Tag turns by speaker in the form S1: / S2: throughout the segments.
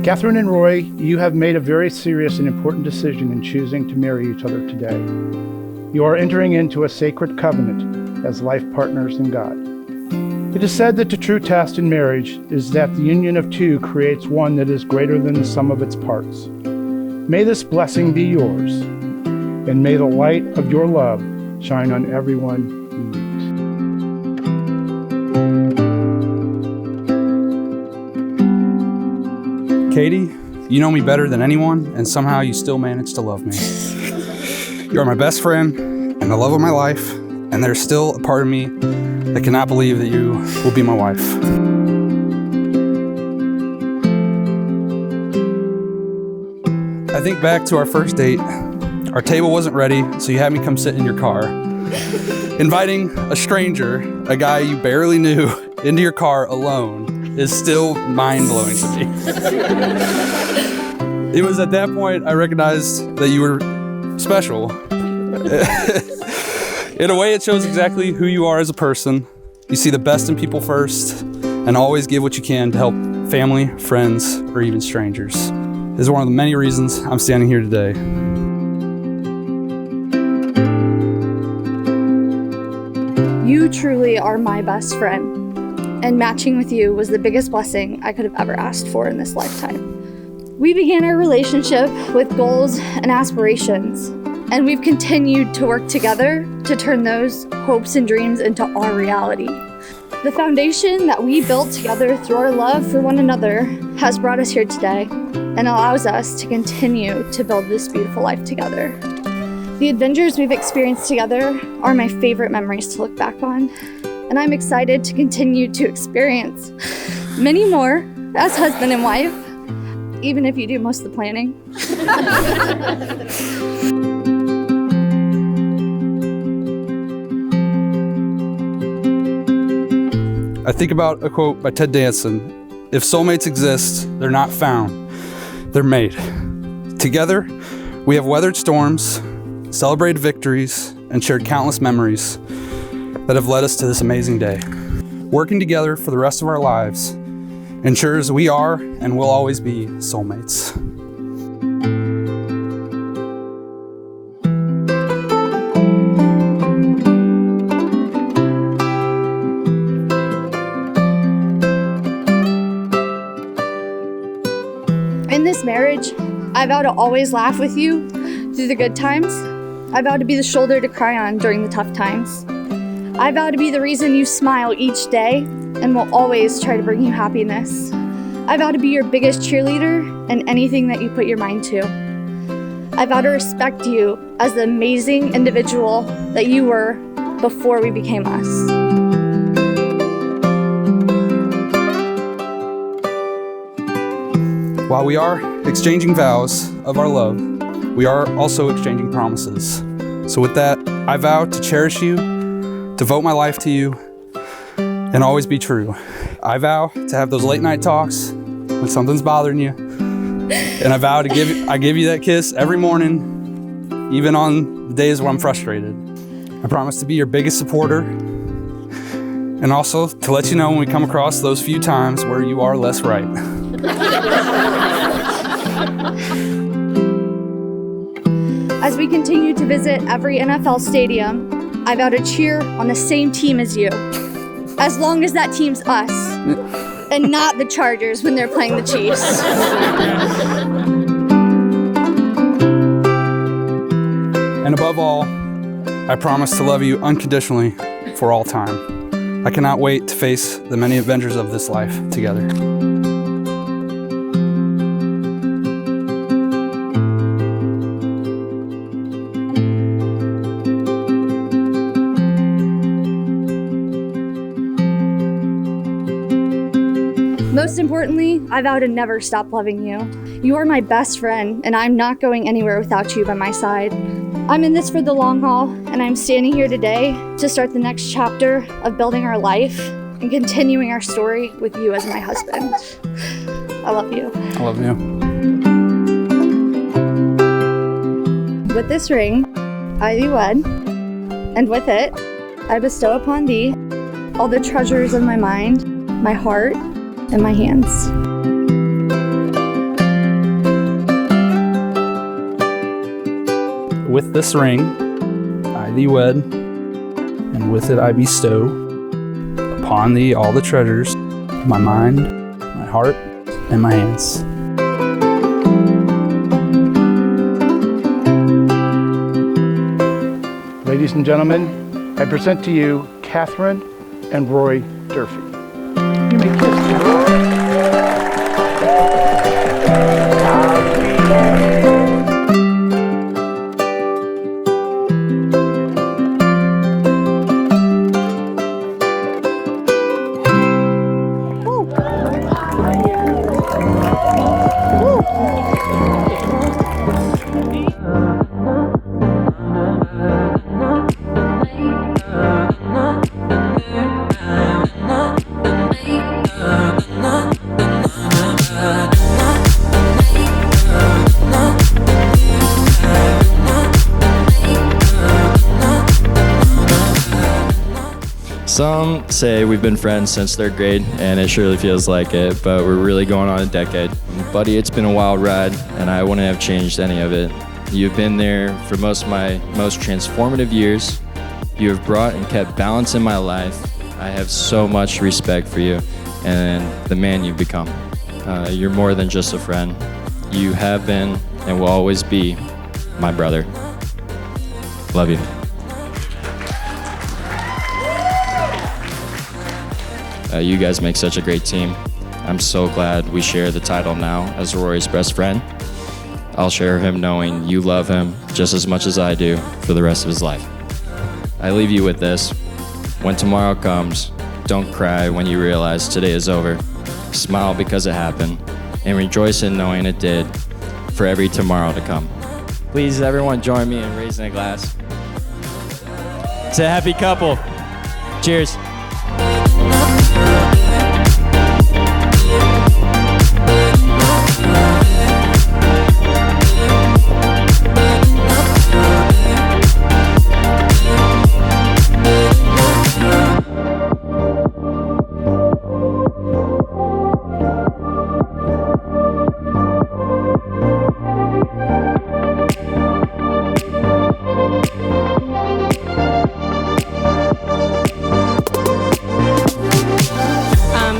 S1: Katherine and Rory, you have made a very serious and important decision in choosing to marry each other today. You are entering into a sacred covenant as life partners in God. It is said that the true test in marriage is that the union of two creates one that is greater than the sum of its parts. May this blessing be yours, and may the light of your love shine on everyone you meet.
S2: Katie, you know me better than anyone, and somehow you still manage to love me. You are my best friend and the love of my life, and there's still a part of me that cannot believe that you will be my wife. I think back to our first date. Our table wasn't ready, so you had me come sit in your car. Inviting a stranger, a guy you barely knew, into your car alone is still mind-blowing to me. It was at that point I recognized that you were special. In a way, it shows exactly who you are as a person. You see the best in people first, and always give what you can to help family, friends, or even strangers. This is one of the many reasons I'm standing here today.
S3: You truly are my best friend, and matching with you was the biggest blessing I could have ever asked for in this lifetime. We began our relationship with goals and aspirations, and we've continued to work together to turn those hopes and dreams into our reality. The foundation that we built together through our love for one another has brought us here today and allows us to continue to build this beautiful life together. The adventures we've experienced together are my favorite memories to look back on, and I'm excited to continue to experience many more as husband and wife, even if you do most of the planning.
S2: I think about a quote by Ted Danson: "If soulmates exist, they're not found, they're made." Together, we have weathered storms, celebrated victories, and shared countless memories that have led us to this amazing day. Working together for the rest of our lives ensures we are and will always be soulmates.
S3: In this marriage, I vow to always laugh with you through the good times. I vow to be the shoulder to cry on during the tough times. I vow to be the reason you smile each day and will always try to bring you happiness. I vow to be your biggest cheerleader in anything that you put your mind to. I vow to respect you as the amazing individual that you were before we became us.
S2: While we are exchanging vows of our love, we are also exchanging promises. So with that, I vow to cherish you, devote my life to you, and always be true. I vow to have those late night talks when something's bothering you, and I vow to give you that kiss every morning, even on the days where I'm frustrated. I promise to be your biggest supporter, and also to let you know when we come across those few times where you are less right.
S3: As we continue to visit every NFL stadium, I vow to cheer on the same team as you, as long as that team's us, and not the Chargers when they're playing the Chiefs.
S2: And above all, I promise to love you unconditionally for all time. I cannot wait to face the many adventures of this life together.
S3: Most importantly, I vow to never stop loving you. You are my best friend, and I'm not going anywhere without you by my side. I'm in this for the long haul, and I'm standing here today to start the next chapter of building our life and continuing our story with you as my husband. I love you.
S2: I love you.
S3: With this ring, I thee wed, and with it, I bestow upon thee all the treasures of my mind, my heart, and my hands.
S2: with this ring I thee wed, and with it I bestow upon thee all the treasures of my mind, my heart, and my hands.
S1: Ladies and gentlemen, I present to you Katherine and Rory Durfee. You may kiss.
S4: Some say we've been friends since third grade, and it surely feels like it, but we're really going on a decade. Buddy, it's been a wild ride, and I wouldn't have changed any of it. You've been there for most of my most transformative years. You have brought and kept balance in my life. I have so much respect for you and the man you've become. You're more than just a friend. You have been and will always be my brother. Love you. You guys make such a great team. I'm so glad we share the title now as Rory's best friend. I'll share him knowing you love him just as much as I do for the rest of his life. I leave you with this. When tomorrow comes, don't cry when you realize today is over. Smile because it happened, and rejoice in knowing it did for every tomorrow to come. Please, everyone, join me in raising a glass. It's a happy couple. Cheers.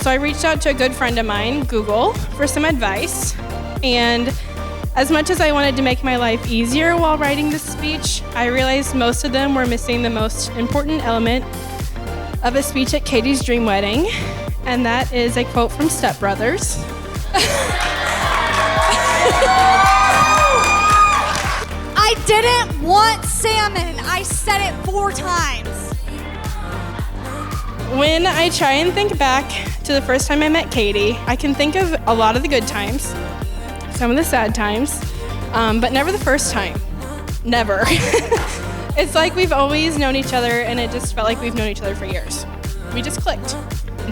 S5: So I reached out to a good friend of mine, Google, for some advice. And as much as I wanted to make my life easier while writing this speech, I realized most of them were missing the most important element of a speech at Katie's dream wedding, and that is a quote from Step Brothers.
S6: I didn't want salmon. I said it 4 times.
S5: When I try and think back to the first time I met Katie, I can think of a lot of the good times, some of the sad times, but never the first time. Never. It's like we've always known each other, and it just felt like we've known each other for years. We just clicked.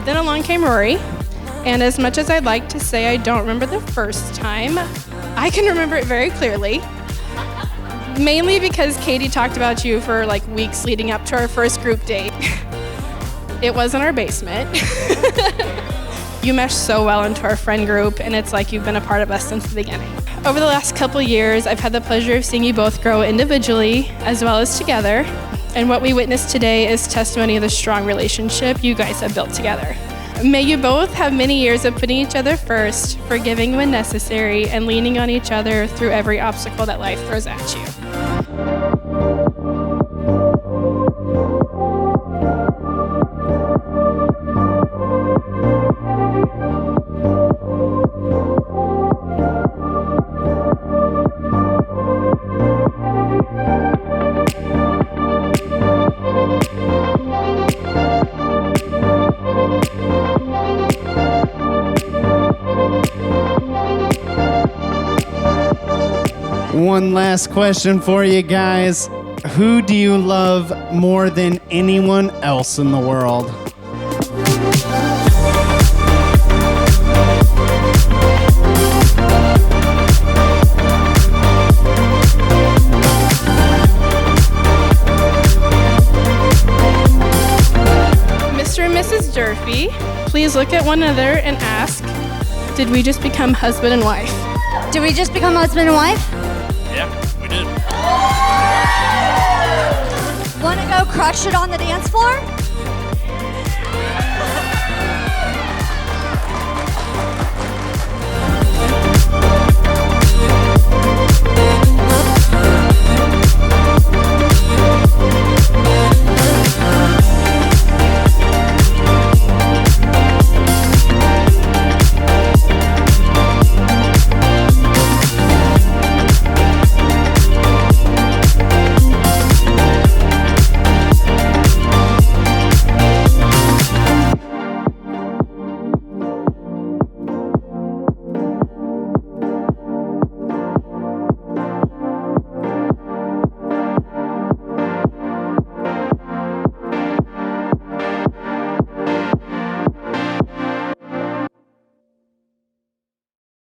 S5: Then along came Rory, and as much as I'd like to say I don't remember the first time, I can remember it very clearly. Mainly because Katie talked about you for like weeks leading up to our first group date. It was in our basement. You meshed so well into our friend group, and it's like you've been a part of us since the beginning. Over the last couple years, I've had the pleasure of seeing you both grow individually as well as together, and what we witnessed today is testimony of the strong relationship you guys have built together. May you both have many years of putting each other first, forgiving when necessary, and leaning on each other through every obstacle that life throws at you.
S7: One last question for you guys. Who do you love more than anyone else in the world?
S5: Mr. and Mrs. Durfee, please look at one another and ask, did we just become husband and wife?
S6: Did we just become husband and wife?
S4: Yeah, we did.
S6: Want to go crush it on the dance floor?